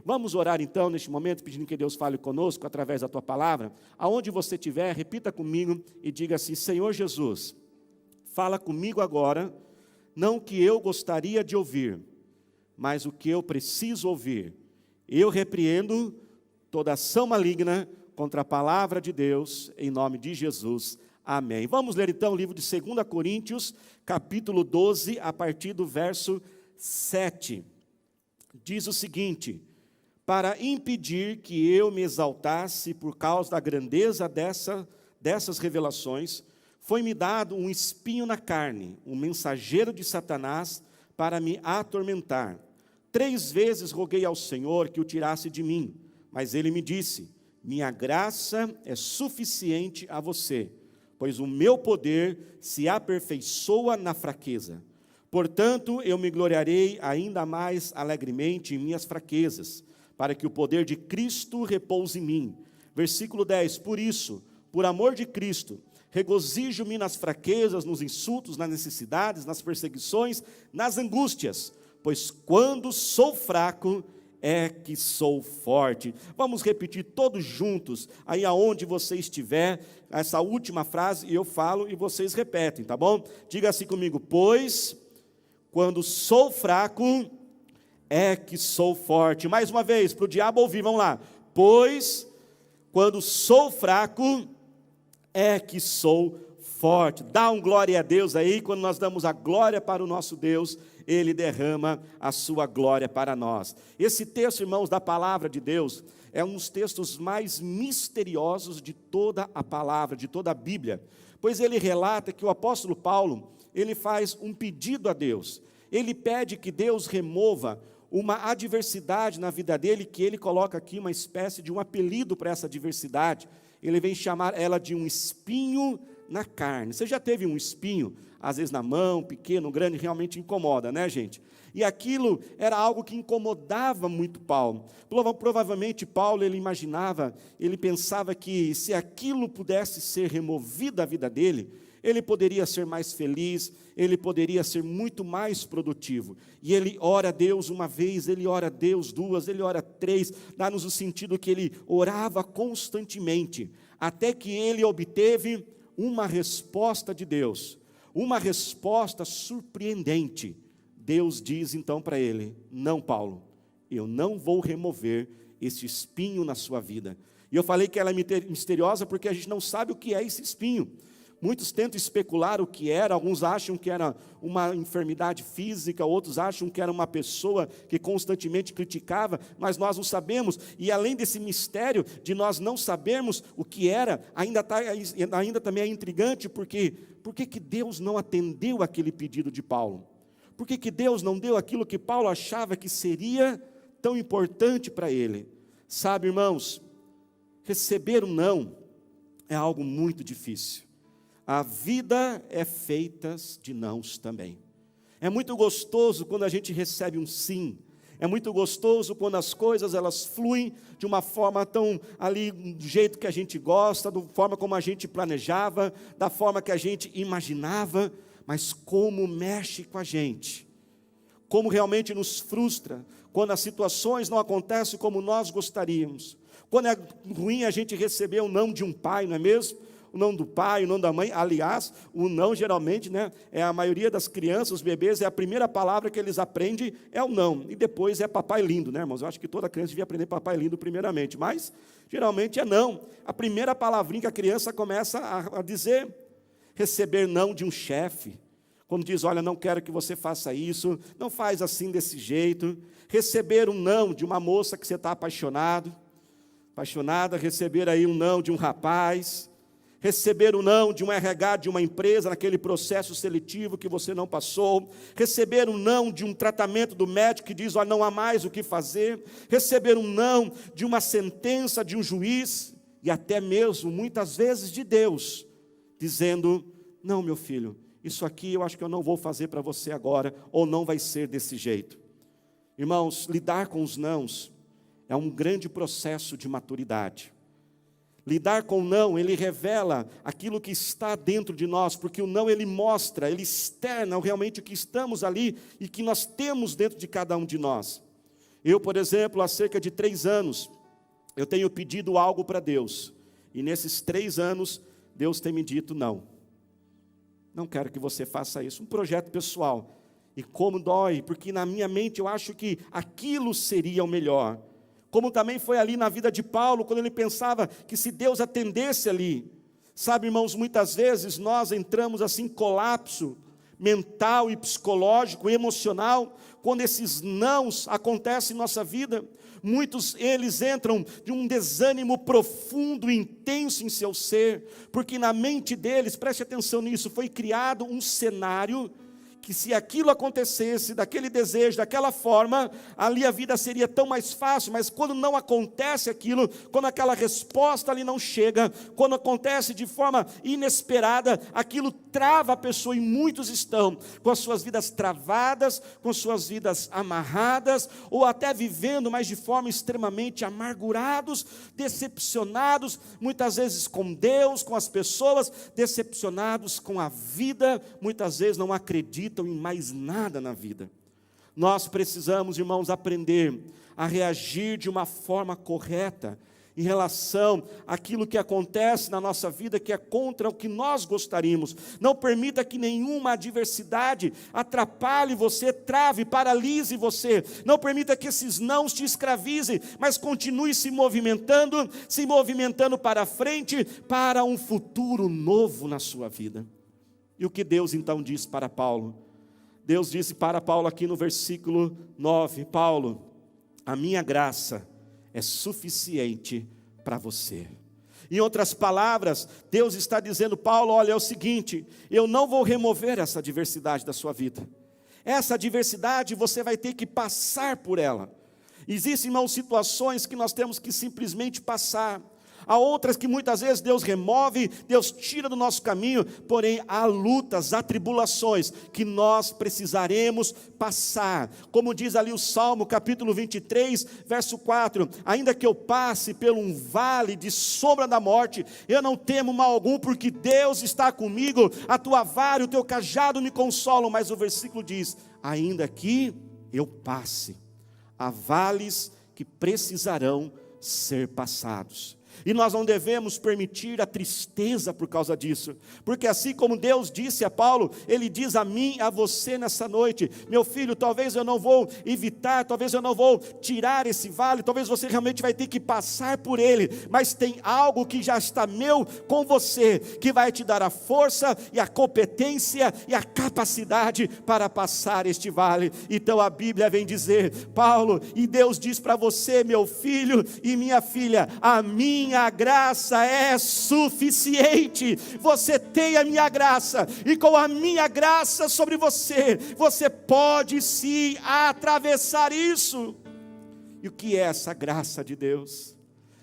Vamos orar então neste momento, pedindo que Deus fale conosco através da tua palavra. Aonde você estiver, repita comigo e diga assim: Senhor Jesus, fala comigo agora, não o que eu gostaria de ouvir, mas o que eu preciso ouvir. Eu repreendo toda ação maligna contra a palavra de Deus, em nome de Jesus. Amém. Vamos ler então o livro de 2 Coríntios, capítulo 12, a partir do verso 7. Diz o seguinte: para impedir que eu me exaltasse por causa da grandeza dessas revelações, foi-me dado um espinho na carne, um mensageiro de Satanás, para me atormentar. 3 vezes roguei ao Senhor que o tirasse de mim, mas ele me disse: minha graça é suficiente a você, pois o meu poder se aperfeiçoa na fraqueza. Portanto, eu me gloriarei ainda mais alegremente em minhas fraquezas, para que o poder de Cristo repouse em mim. Versículo 10, por isso, por amor de Cristo, regozijo-me nas fraquezas, nos insultos, nas necessidades, nas perseguições, nas angústias, pois quando sou fraco, é que sou forte. Vamos repetir todos juntos, aí aonde você estiver, essa última frase, e eu falo e vocês repetem, tá bom? Diga assim comigo: pois quando sou fraco, é que sou forte. Mais uma vez, para o diabo ouvir, vamos lá. Pois quando sou fraco, é que sou forte. Dá um glória a Deus aí. Quando nós damos a glória para o nosso Deus, Ele derrama a sua glória para nós. Esse texto, irmãos, da palavra de Deus, é um dos textos mais misteriosos de toda a palavra, de toda a Bíblia, pois ele relata que o apóstolo Paulo, ele faz um pedido a Deus. Ele pede que Deus remova uma adversidade na vida dele, que ele coloca aqui uma espécie de um apelido para essa adversidade. Ele vem chamar ela de um espinho na carne. Você já teve um espinho, às vezes na mão, pequeno, grande, realmente incomoda, né, gente? E aquilo era algo que incomodava muito Paulo. Provavelmente Paulo, ele imaginava, ele pensava que se aquilo pudesse ser removido da vida dele, ele poderia ser mais feliz, ele poderia ser muito mais produtivo. E ele ora a Deus uma vez, ele ora a Deus 2, ele ora 3, dá-nos o sentido que ele orava constantemente, até que ele obteve uma resposta de Deus, uma resposta surpreendente. Deus diz então para ele: não, Paulo, eu não vou remover esse espinho na sua vida. E eu falei que ela é misteriosa porque a gente não sabe o que é esse espinho. Muitos tentam especular o que era, alguns acham que era uma enfermidade física, outros acham que era uma pessoa que constantemente criticava, mas nós não sabemos. E além desse mistério de nós não sabermos o que era, ainda também é intrigante, porque por que Deus não atendeu aquele pedido de Paulo? Por que Deus não deu aquilo que Paulo achava que seria tão importante para ele? Sabe, irmãos, receber um não é algo muito difícil. A vida é feita de nãos também. É muito gostoso quando a gente recebe um sim. É muito gostoso quando as coisas elas fluem de uma forma tão ali, do jeito que a gente gosta, da forma como a gente planejava, da forma que a gente imaginava, mas como mexe com a gente, como realmente nos frustra, quando as situações não acontecem como nós gostaríamos. Quando é ruim a gente receber o não de um pai, não é mesmo? O não do pai, o não da mãe. Aliás, o não geralmente, né, é a maioria das crianças, os bebês, é a primeira palavra que eles aprendem é o não, e depois é papai lindo, né, irmãos? Eu acho que toda criança devia aprender papai lindo primeiramente, mas geralmente é não. A primeira palavrinha que a criança começa a dizer. Receber não de um chefe, quando diz: olha, não quero que você faça isso, não faz assim desse jeito. Receber um não de uma moça que você está apaixonada, receber aí um não de um rapaz, receber o não de um RH de uma empresa naquele processo seletivo que você não passou, receber um não de um tratamento do médico que diz: olha, não há mais o que fazer, receber um não de uma sentença de um juiz, e até mesmo, muitas vezes, de Deus, dizendo: não, meu filho, isso aqui eu acho que eu não vou fazer para você agora, ou não vai ser desse jeito. Irmãos, lidar com os nãos é um grande processo de maturidade. Lidar com o não, ele revela aquilo que está dentro de nós, porque o não ele mostra, ele externa realmente o que estamos ali e que nós temos dentro de cada um de nós. Eu, por exemplo, há cerca de 3 anos, eu tenho pedido algo para Deus. E nesses 3 anos, Deus tem me dito não. Não quero que você faça isso. Um projeto pessoal. E como dói, porque na minha mente eu acho que aquilo seria o melhor. Como também foi ali na vida de Paulo, quando ele pensava que se Deus atendesse ali. Sabe, irmãos, muitas vezes nós entramos assim em colapso mental e psicológico, emocional, quando esses nãos acontecem em nossa vida. Muitos eles entram de um desânimo profundo e intenso em seu ser, porque na mente deles, preste atenção nisso, foi criado um cenário que se aquilo acontecesse, daquele desejo, daquela forma, ali a vida seria tão mais fácil, mas quando não acontece aquilo, quando aquela resposta ali não chega, quando acontece de forma inesperada, aquilo trava a pessoa, e muitos estão com as suas vidas travadas, com suas vidas amarradas, ou até vivendo, mas de forma extremamente amargurados, decepcionados, muitas vezes com Deus, com as pessoas, decepcionados com a vida, muitas vezes não acreditam em mais nada na vida. Nós precisamos, irmãos, aprender a reagir de uma forma correta em relação àquilo que acontece na nossa vida, que é contra o que nós gostaríamos. Não permita que nenhuma adversidade atrapalhe você, trave, paralise você. Não permita que esses nãos te escravizem, mas continue se movimentando para frente, para um futuro novo na sua vida. E o que Deus então diz para Paulo? Deus disse para Paulo aqui no versículo 9, Paulo, a minha graça é suficiente para você. Em outras palavras, Deus está dizendo, Paulo, olha, é o seguinte, eu não vou remover essa adversidade da sua vida. Essa adversidade você vai ter que passar por ela. Existem, irmãos, situações que nós temos que simplesmente passar. Há outras que muitas vezes Deus remove, Deus tira do nosso caminho, porém há lutas, há tribulações que nós precisaremos passar. Como diz ali o Salmo capítulo 23, verso 4, ainda que eu passe por um vale de sombra da morte, eu não temo mal algum, porque Deus está comigo, a tua vara e o teu cajado me consolam. Mas o versículo diz, ainda que eu passe, há vales que precisarão ser passados. E nós não devemos permitir a tristeza por causa disso, porque assim como Deus disse a Paulo, Ele diz a mim, a você nessa noite, meu filho, talvez eu não vou evitar, talvez eu não vou tirar esse vale, talvez você realmente vai ter que passar por ele, mas tem algo que já está meu com você, que vai te dar a força e a competência e a capacidade para passar este vale. Então a Bíblia vem dizer, Paulo, e Deus diz para você, meu filho e minha filha, a minha graça é suficiente. Você tem a minha graça, e com a minha graça sobre você, você pode sim atravessar isso. E o que é essa graça de Deus?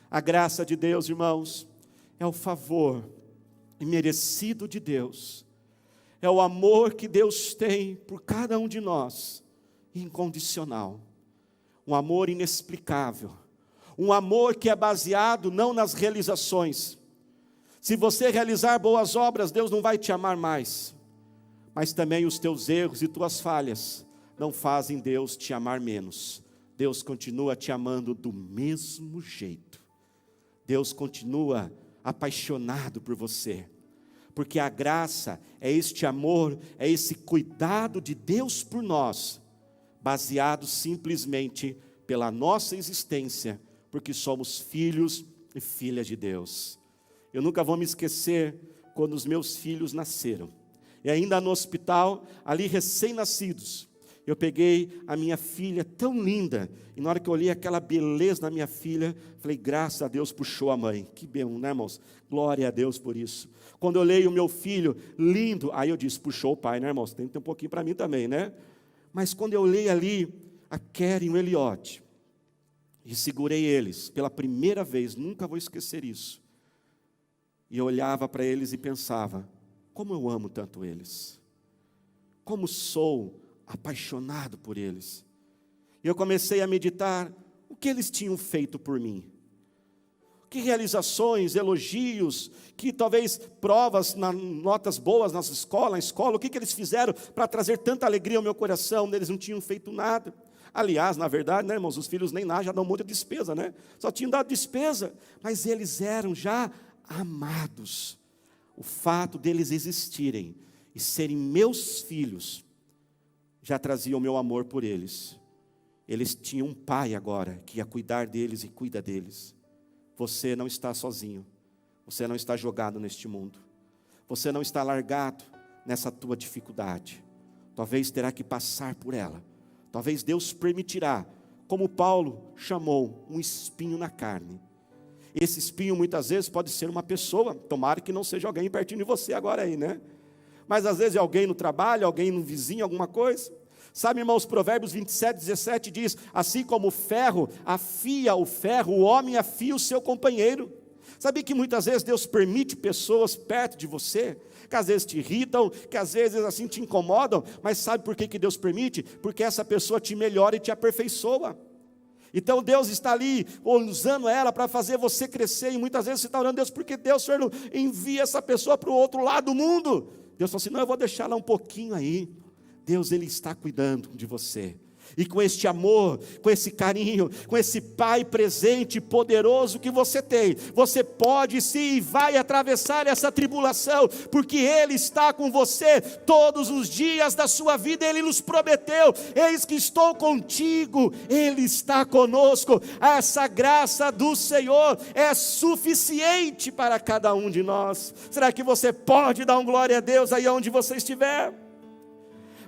A graça de Deus, irmãos, é o favor imerecido de Deus, é o amor que Deus tem por cada um de nós, incondicional, um amor inexplicável, um amor que é baseado não nas realizações. Se você realizar boas obras, Deus não vai te amar mais, mas também os teus erros e tuas falhas não fazem Deus te amar menos. Deus continua te amando do mesmo jeito. Deus continua apaixonado por você, porque a graça é este amor, é esse cuidado de Deus por nós, baseado simplesmente pela nossa existência, porque somos filhos e filhas de Deus. Eu nunca vou me esquecer quando os meus filhos nasceram, e ainda no hospital, ali recém-nascidos, eu peguei a minha filha tão linda, e na hora que eu olhei aquela beleza na minha filha, falei, graças a Deus puxou a mãe. Que bom, né, irmãos? Glória a Deus por isso. Quando eu olhei o meu filho lindo, aí eu disse, puxou o pai, né, irmãos? Tem que ter um pouquinho para mim também, né? Mas quando eu olhei ali a Keren e o Eliote, e segurei eles pela primeira vez, nunca vou esquecer isso, e eu olhava para eles e pensava, como eu amo tanto eles, como sou apaixonado por eles. E eu comecei a meditar, o que eles tinham feito por mim, que realizações, elogios, que talvez provas, notas boas na escola, o que eles fizeram para trazer tanta alegria ao meu coração. Eles não tinham feito nada. Aliás, na verdade, né, irmãos, os filhos nem lá já dão muita despesa, né? Só tinham dado despesa, mas eles eram já amados. O fato deles existirem e serem meus filhos já trazia o meu amor por eles. Eles tinham um pai agora que ia cuidar deles e cuida deles. Você não está sozinho. Você não está jogado neste mundo. Você não está largado nessa tua dificuldade. Talvez terá que passar por ela. Talvez Deus permitirá, como Paulo chamou, um espinho na carne. Esse espinho muitas vezes pode ser uma pessoa. Tomara que não seja alguém pertinho de você agora aí, né? Mas às vezes é alguém no trabalho, alguém no vizinho, alguma coisa. Sabe, irmãos, Provérbios 27:17 diz: assim como o ferro afia o ferro, o homem afia o seu companheiro. Sabe que muitas vezes Deus permite pessoas perto de você, que às vezes te irritam, que às vezes assim te incomodam, mas sabe por que Deus permite? Porque essa pessoa te melhora e te aperfeiçoa. Então Deus está ali usando ela para fazer você crescer, e muitas vezes você está orando: Deus, porque Deus, Senhor, não envia essa pessoa para o outro lado do mundo? Deus fala assim: não, eu vou deixar ela um pouquinho aí. Deus, Ele está cuidando de você. E com este amor, com esse carinho, com esse Pai presente, poderoso que você tem, você pode sim e vai atravessar essa tribulação, porque Ele está com você todos os dias da sua vida. Ele nos prometeu: eis que estou contigo, Ele está conosco. Essa graça do Senhor é suficiente para cada um de nós. Será que você pode dar um glória a Deus aí onde você estiver?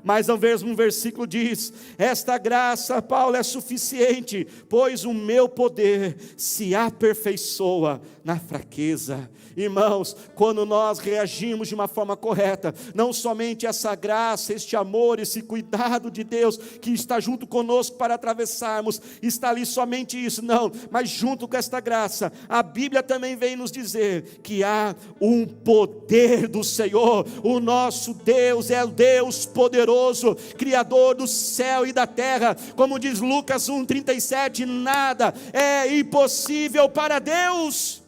Mas no mesmo versículo diz: esta graça, Paulo, é suficiente, pois o meu poder se aperfeiçoa na fraqueza. Irmãos, quando nós reagimos de uma forma correta, não somente essa graça, este amor, esse cuidado de Deus que está junto conosco para atravessarmos, está ali somente isso, não, mas junto com esta graça, a Bíblia também vem nos dizer que há um poder do Senhor. O nosso Deus é o Deus poderoso, Criador do céu e da terra. Como diz Lucas 1:37, nada é impossível para Deus.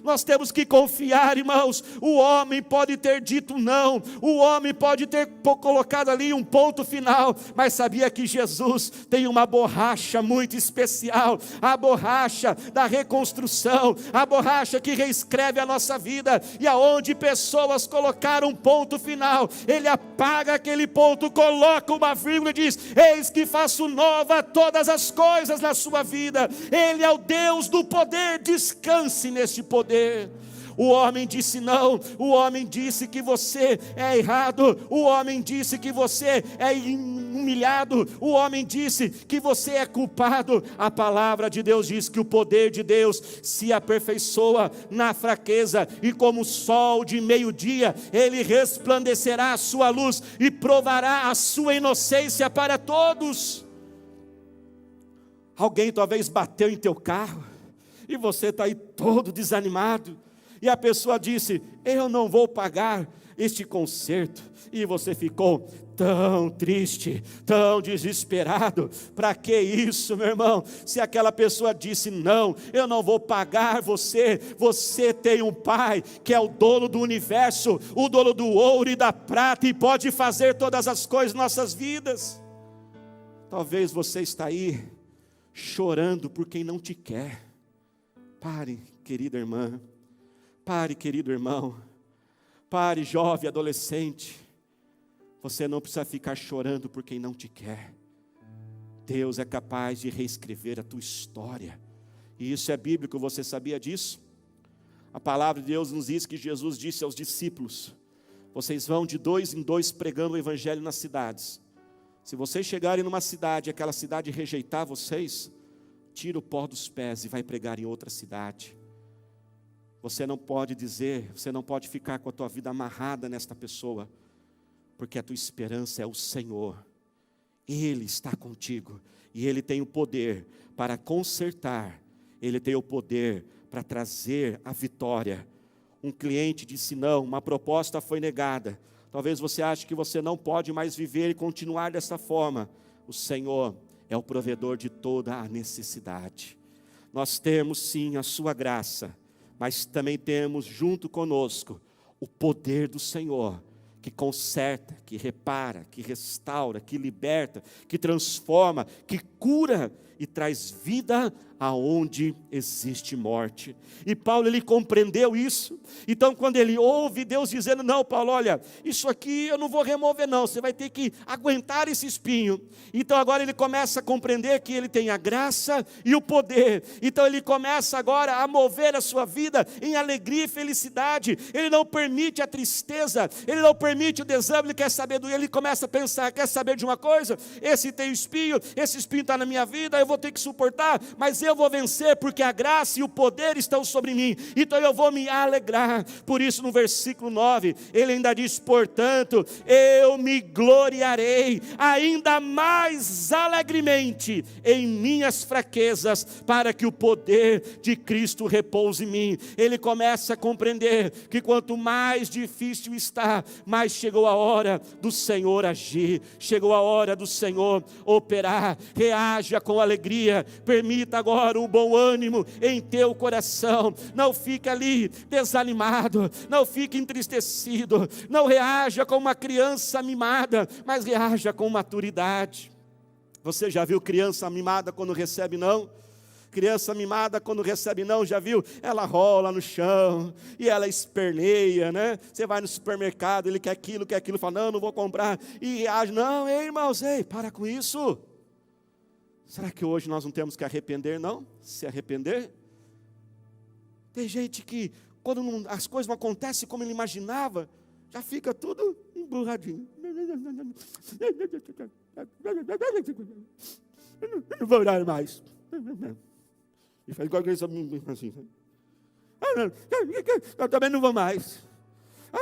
Nós temos que confiar, irmãos. O homem pode ter dito não, o homem pode ter colocado ali um ponto final, mas sabia que Jesus tem uma borracha muito especial, a borracha da reconstrução, a borracha que reescreve a nossa vida, e aonde pessoas colocaram um ponto final, Ele apaga aquele ponto, coloca uma vírgula e diz: eis que faço nova todas as coisas na sua vida. Ele é o Deus do poder, descanse neste poder. O homem disse não, o homem disse que você é errado, o homem disse que você é humilhado, o homem disse que você é culpado. A palavra de Deus diz que o poder de Deus se aperfeiçoa na fraqueza, e como o sol de meio-dia, Ele resplandecerá a sua luz e provará a sua inocência para todos. Alguém talvez bateu em teu carro, e você está aí todo desanimado, e a pessoa disse: eu não vou pagar este conserto, e você ficou tão triste, tão desesperado. Para que isso, meu irmão? Se aquela pessoa disse: não, eu não vou pagar você tem um Pai que é o dono do universo, o dono do ouro e da prata, e pode fazer todas as coisas em nossas vidas. Talvez você está aí chorando por quem não te quer. Pare, querida irmã, pare, querido irmão, pare, jovem, adolescente. Você não precisa ficar chorando por quem não te quer. Deus é capaz de reescrever a tua história, e isso é bíblico. Você sabia disso? A palavra de Deus nos diz que Jesus disse aos discípulos: vocês vão de 2 em 2 pregando o evangelho nas cidades. Se vocês chegarem numa cidade e aquela cidade rejeitar vocês, tira o pó dos pés e vai pregar em outra cidade. Você não pode dizer, você não pode ficar com a tua vida amarrada nesta pessoa, porque a tua esperança é o Senhor. Ele está contigo, e Ele tem o poder para consertar, Ele tem o poder para trazer a vitória. Um cliente disse não, uma proposta foi negada. Talvez você ache que você não pode mais viver e continuar dessa forma. O Senhor é o provedor de toda a necessidade. Nós temos sim a sua graça, mas também temos junto conosco o poder do Senhor, que conserta, que repara, que restaura, que liberta, que transforma, que cura e traz vida aonde existe morte. E Paulo, ele compreendeu isso. Então, quando ele ouve Deus dizendo: não, Paulo, olha, isso aqui eu não vou remover não, você vai ter que aguentar esse espinho. Então agora ele começa a compreender que ele tem a graça e o poder. Então ele começa agora a mover a sua vida em alegria e felicidade. Ele não permite a tristeza, ele não permite o desânimo, ele quer saber do ele começa a pensar: quer saber de uma coisa? Esse espinho está na minha vida, eu vou ter que suportar, mas eu vou vencer, porque a graça e o poder estão sobre mim, então eu vou me alegrar. Por isso no versículo 9, ele ainda diz: portanto, eu me gloriarei ainda mais alegremente em minhas fraquezas, para que o poder de Cristo repouse em mim. Ele começa a compreender que quanto mais difícil está, mais chegou a hora do Senhor agir, chegou a hora do Senhor operar. Reaja com alegria, permita agora um bom ânimo em teu coração, não fique ali desanimado, não fique entristecido, não reaja como uma criança mimada, mas reaja com maturidade. Você já viu criança mimada quando recebe não? Criança mimada quando recebe não, já viu? Ela rola no chão e ela esperneia, né? Você vai no supermercado, ele quer aquilo, fala: não vou comprar, e reage: não, ei irmãos, para com isso. Será que hoje nós não temos que arrepender, não? Se arrepender? Tem gente que, quando as coisas não acontecem como ele imaginava, já fica tudo emburradinho. Eu não vou orar mais. E faz igual assim. Eu também não vou mais.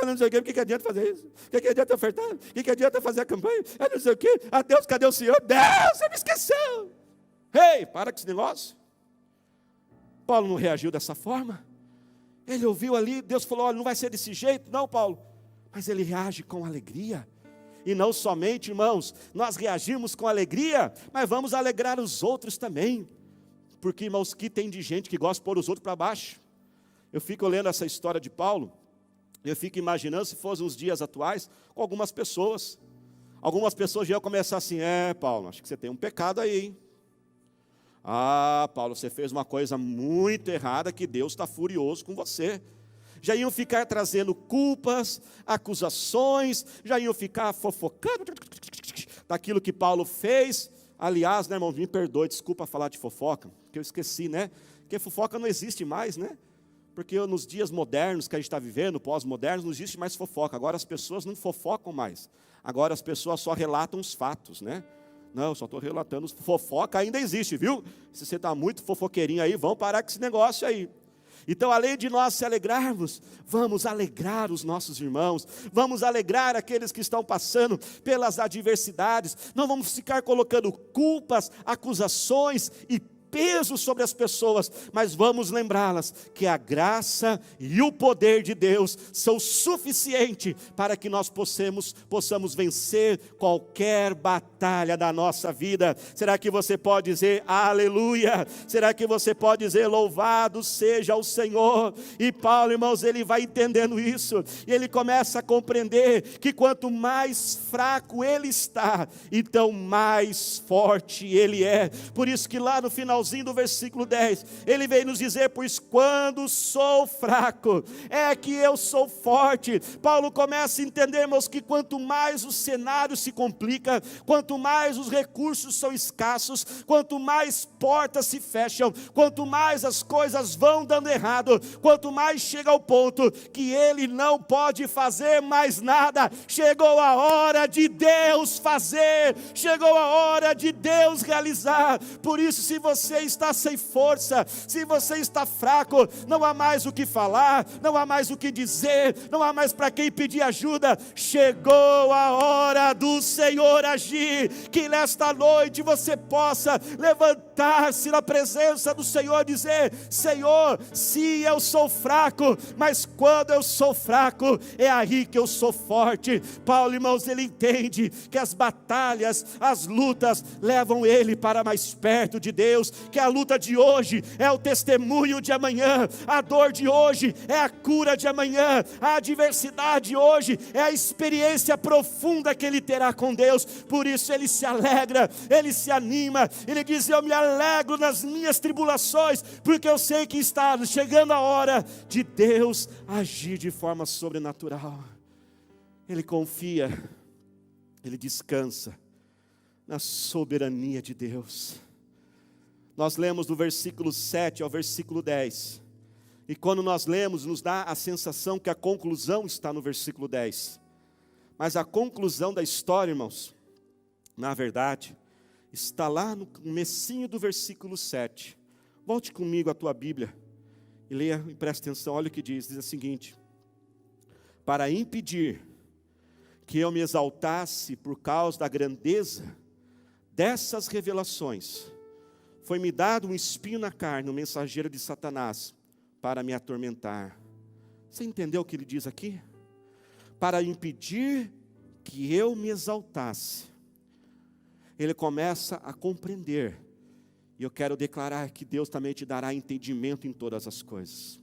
Não sei o que adianta fazer isso? O que adianta ofertar? O que adianta fazer a campanha? Não sei o que. Deus, cadê o Senhor? Deus, você me esqueceu. Ei, para com esse negócio. Paulo não reagiu dessa forma. Ele ouviu ali, Deus falou: olha, não vai ser desse jeito, não, Paulo. Mas ele reage com alegria. E não somente, irmãos, nós reagimos com alegria, mas vamos alegrar os outros também. Porque, irmãos, que tem de gente que gosta de pôr os outros para baixo. Eu fico lendo essa história de Paulo, eu fico imaginando se fossem os dias atuais, com algumas pessoas. Algumas pessoas já iam começar assim: Paulo, acho que você tem um pecado aí, hein? Paulo, você fez uma coisa muito errada, que Deus está furioso com você. Já iam ficar trazendo culpas, acusações, já iam ficar fofocando daquilo que Paulo fez. Aliás, né, irmão, me perdoe, desculpa falar de fofoca, que eu esqueci, né? Porque fofoca não existe mais, né? Porque nos dias modernos que a gente está vivendo, pós-modernos, não existe mais fofoca. Agora as pessoas não fofocam mais. Agora as pessoas só relatam os fatos, né? Não, eu só estou relatando, fofoca ainda existe, viu? Se você está muito fofoqueirinho aí, vamos parar com esse negócio aí. Então, além de nós se alegrarmos, vamos alegrar os nossos irmãos, vamos alegrar aqueles que estão passando pelas adversidades, não vamos ficar colocando culpas, acusações e peso sobre as pessoas, mas vamos lembrá-las que a graça e o poder de Deus são suficientes para que nós possamos vencer qualquer batalha da nossa vida. Será que você pode dizer aleluia? Será que você pode dizer louvado seja o Senhor? E Paulo, irmãos, ele vai entendendo isso, e ele começa a compreender que quanto mais fraco ele está, então mais forte ele é. Por isso que lá no finalzinho do versículo 10, ele vem nos dizer: pois quando sou fraco, é que eu sou forte. Paulo começa a entender, irmãos, que quanto mais o cenário se complica, quanto mais os recursos são escassos, quanto mais portas se fecham, quanto mais as coisas vão dando errado, quanto mais chega ao ponto que ele não pode fazer mais nada, chegou a hora de Deus fazer, chegou a hora de Deus realizar. Por isso, se você está sem força, se você está fraco, não há mais o que falar, não há mais o que dizer, não há mais para quem pedir ajuda. Chegou a hora do Senhor agir. Que nesta noite você possa levantar-se na presença do Senhor e dizer: Senhor, sim, eu sou fraco, mas quando eu sou fraco, é aí que eu sou forte. Paulo, irmãos, ele entende que as batalhas, as lutas levam ele para mais perto de Deus, que a luta de hoje é o testemunho de amanhã, a dor de hoje é a cura de amanhã, a adversidade hoje é a experiência profunda que ele terá com Deus. Por isso ele se alegra, ele se anima, ele diz: eu me alegro nas minhas tribulações, porque eu sei que está chegando a hora de Deus agir de forma sobrenatural. Ele confia, ele descansa na soberania de Deus. Nós lemos do versículo 7 ao versículo 10, e quando nós lemos, nos dá a sensação que a conclusão está no versículo 10, mas a conclusão da história, irmãos, na verdade, está lá no comecinho do versículo 7. Volte comigo à tua Bíblia e leia e preste atenção. Olha o que diz o seguinte: para impedir que eu me exaltasse por causa da grandeza dessas revelações, foi-me dado um espinho na carne, um mensageiro de Satanás, para me atormentar. Você entendeu o que ele diz aqui? Para impedir que eu me exaltasse. Ele começa a compreender, e eu quero declarar que Deus também te dará entendimento em todas as coisas.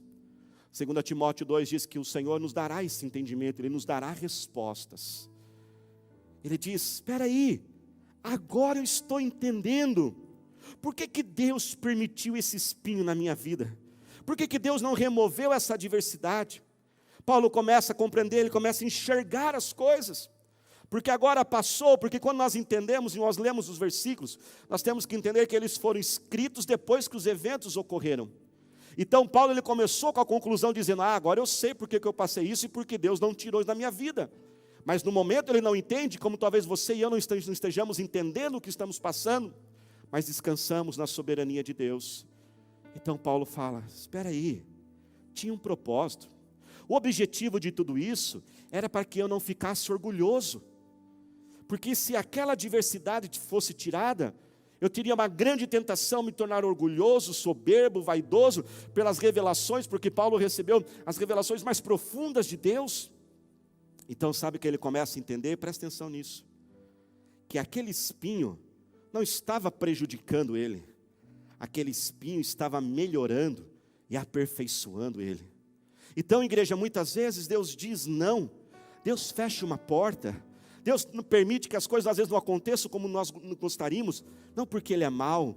2 Timóteo 2 diz que o Senhor nos dará esse entendimento, Ele nos dará respostas. Ele diz: espera aí, agora eu estou entendendo, por que Deus permitiu esse espinho na minha vida? Por que Deus não removeu essa adversidade? Paulo começa a compreender, ele começa a enxergar as coisas, porque agora passou, porque quando nós entendemos e nós lemos os versículos, nós temos que entender que eles foram escritos depois que os eventos ocorreram. Então Paulo ele começou com a conclusão dizendo: agora eu sei por que eu passei isso e porque Deus não tirou isso da minha vida. Mas no momento ele não entende, como talvez você e eu não estejamos entendendo o que estamos passando, mas descansamos na soberania de Deus. Então Paulo fala: espera aí, tinha um propósito. O objetivo de tudo isso era para que eu não ficasse orgulhoso, porque se aquela adversidade fosse tirada, eu teria uma grande tentação me tornar orgulhoso, soberbo, vaidoso, pelas revelações, porque Paulo recebeu as revelações mais profundas de Deus. Então sabe o que ele começa a entender? Presta atenção nisso, que aquele espinho não estava prejudicando ele, aquele espinho estava melhorando e aperfeiçoando ele. Então, igreja, muitas vezes Deus diz não, Deus fecha uma porta, Deus não permite que as coisas às vezes não aconteçam como nós gostaríamos, não porque Ele é mau,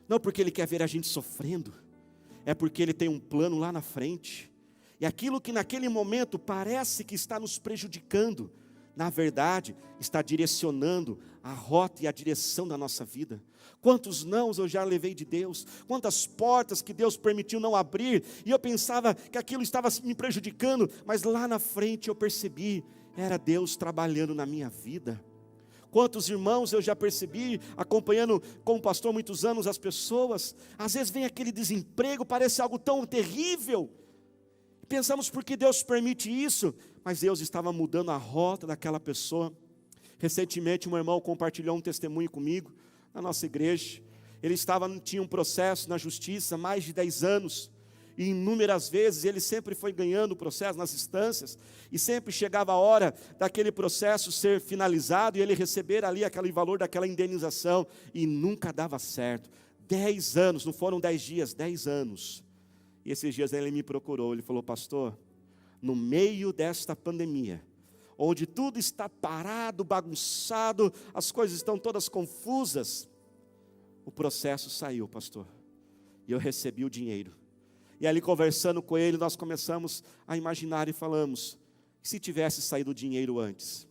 não porque Ele quer ver a gente sofrendo, é porque Ele tem um plano lá na frente, e aquilo que naquele momento parece que está nos prejudicando, na verdade, está direcionando a rota e a direção da nossa vida. Quantos nãos eu já levei de Deus, quantas portas que Deus permitiu não abrir, e eu pensava que aquilo estava me prejudicando, mas lá na frente eu percebi, era Deus trabalhando na minha vida. Quantos irmãos eu já percebi, acompanhando como pastor muitos anos as pessoas, às vezes vem aquele desemprego, parece algo tão terrível, pensamos por que Deus permite isso, mas Deus estava mudando a rota daquela pessoa. Recentemente um irmão compartilhou um testemunho comigo, na nossa igreja. Ele tinha um processo na justiça há mais de 10 anos, e inúmeras vezes ele sempre foi ganhando o processo nas instâncias, e sempre chegava a hora daquele processo ser finalizado, e ele receber ali aquele valor daquela indenização, e nunca dava certo. 10 anos, não foram 10 dias, 10 anos. E esses dias ele me procurou, ele falou: pastor, no meio desta pandemia, onde tudo está parado, bagunçado, as coisas estão todas confusas, o processo saiu, pastor, e eu recebi o dinheiro. E ali conversando com ele, nós começamos a imaginar e falamos: e se tivesse saído o dinheiro antes?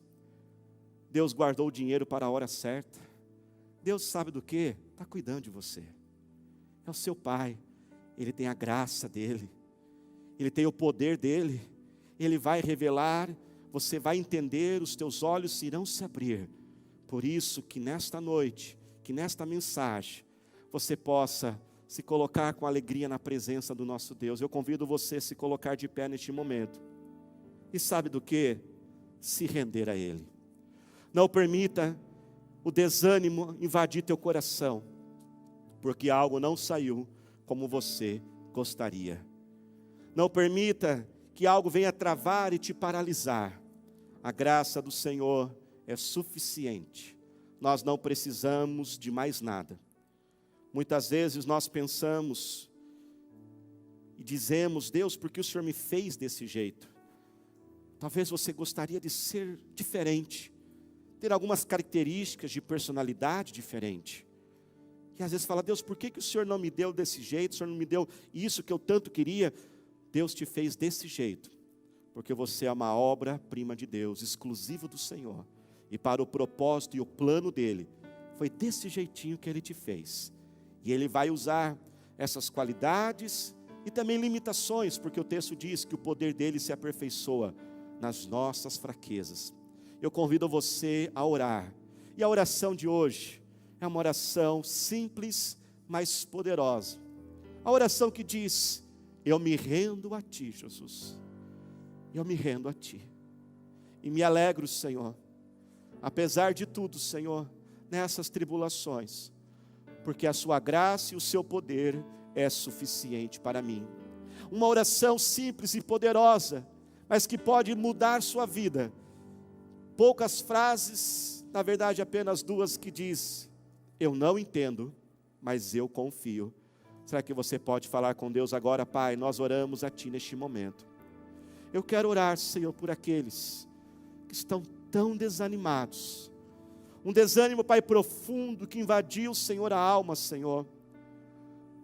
Deus guardou o dinheiro para a hora certa. Deus sabe do que? Está cuidando de você. É o seu Pai, Ele tem a graça dEle, Ele tem o poder dEle, Ele vai revelar, você vai entender, os teus olhos irão se abrir. Por isso que nesta noite, que nesta mensagem, você possa se colocar com alegria na presença do nosso Deus. Eu convido você a se colocar de pé neste momento. E sabe do que? Se render a Ele. Não permita o desânimo invadir teu coração, porque algo não saiu como você gostaria. Não permita que algo venha travar e te paralisar. A graça do Senhor é suficiente. Nós não precisamos de mais nada. Muitas vezes nós pensamos e dizemos: Deus, por que o Senhor me fez desse jeito? Talvez você gostaria de ser diferente, ter algumas características de personalidade diferente. E às vezes fala: Deus, por que o Senhor não me deu desse jeito? O Senhor não me deu isso que eu tanto queria? Deus te fez desse jeito, porque você é uma obra-prima de Deus, exclusiva do Senhor. E para o propósito e o plano dEle, foi desse jeitinho que Ele te fez. E Ele vai usar essas qualidades e também limitações, porque o texto diz que o poder dEle se aperfeiçoa nas nossas fraquezas. Eu convido você a orar. E a oração de hoje é uma oração simples, mas poderosa. A oração que diz: eu me rendo a Ti, Jesus. Eu me rendo a Ti. E me alegro, Senhor, apesar de tudo, Senhor, nessas tribulações, porque a Sua graça e o Seu poder é suficiente para mim. Uma oração simples e poderosa, mas que pode mudar sua vida. Poucas frases, na verdade apenas duas, que diz: eu não entendo, mas eu confio. Será que você pode falar com Deus agora? Pai, nós oramos a Ti neste momento. Eu quero orar, Senhor, por aqueles que estão tão desanimados. Um desânimo, Pai, profundo que invadiu, Senhor, a alma, Senhor.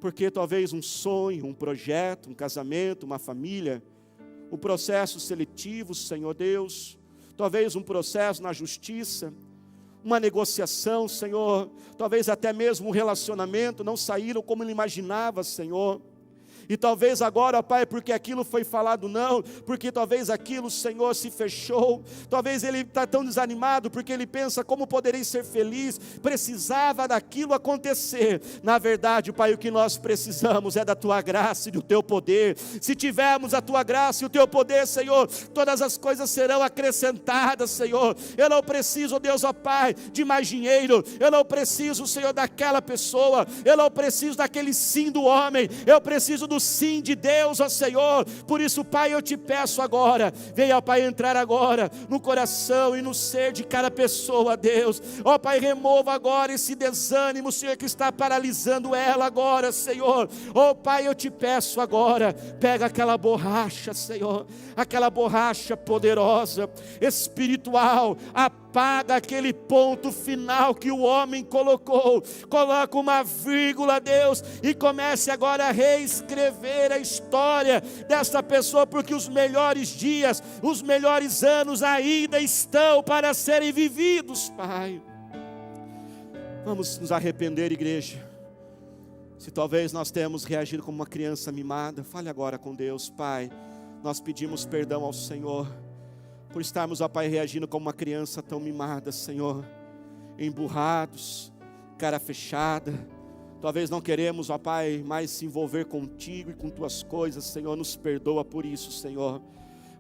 Porque talvez um sonho, um projeto, um casamento, uma família, um processo seletivo, Senhor Deus, talvez um processo na justiça, uma negociação, Senhor, talvez até mesmo um relacionamento, não saíram como ele imaginava, Senhor. E talvez agora, Pai, porque aquilo foi falado não, porque talvez aquilo, Senhor, se fechou, talvez ele está tão desanimado, porque ele pensa: como poderei ser feliz? Precisava daquilo acontecer. Na verdade, Pai, o que nós precisamos é da Tua graça e do Teu poder. Se tivermos a Tua graça e o Teu poder, Senhor, todas as coisas serão acrescentadas, Senhor. Eu não preciso, Deus, ó Pai, de mais dinheiro, eu não preciso, Senhor, daquela pessoa, eu não preciso daquele sim do homem, eu preciso do sim de Deus, ó Senhor. Por isso, Pai, eu te peço agora, venha, ó Pai, entrar agora no coração e no ser de cada pessoa, Deus. Ó Pai, remova agora esse desânimo, Senhor, que está paralisando ela agora, Senhor. Ó Pai, eu te peço agora, pega aquela borracha, Senhor, aquela borracha poderosa, espiritual, apaga aquele ponto final que o homem colocou, coloca uma vírgula, Deus, e comece agora a reescrever a história dessa pessoa, porque os melhores dias, os melhores anos ainda estão para serem vividos, Pai. Vamos nos arrepender, igreja. Se talvez nós temos reagido como uma criança mimada, fale agora com Deus. Pai, nós pedimos perdão ao Senhor por estarmos, ó Pai, reagindo como uma criança tão mimada, Senhor, emburrados, cara fechada. Talvez não queremos, ó Pai, mais se envolver contigo e com tuas coisas, Senhor, nos perdoa por isso, Senhor.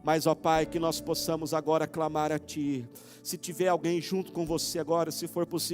Mas, ó Pai, que nós possamos agora clamar a Ti. Se tiver alguém junto com você agora, se for possível,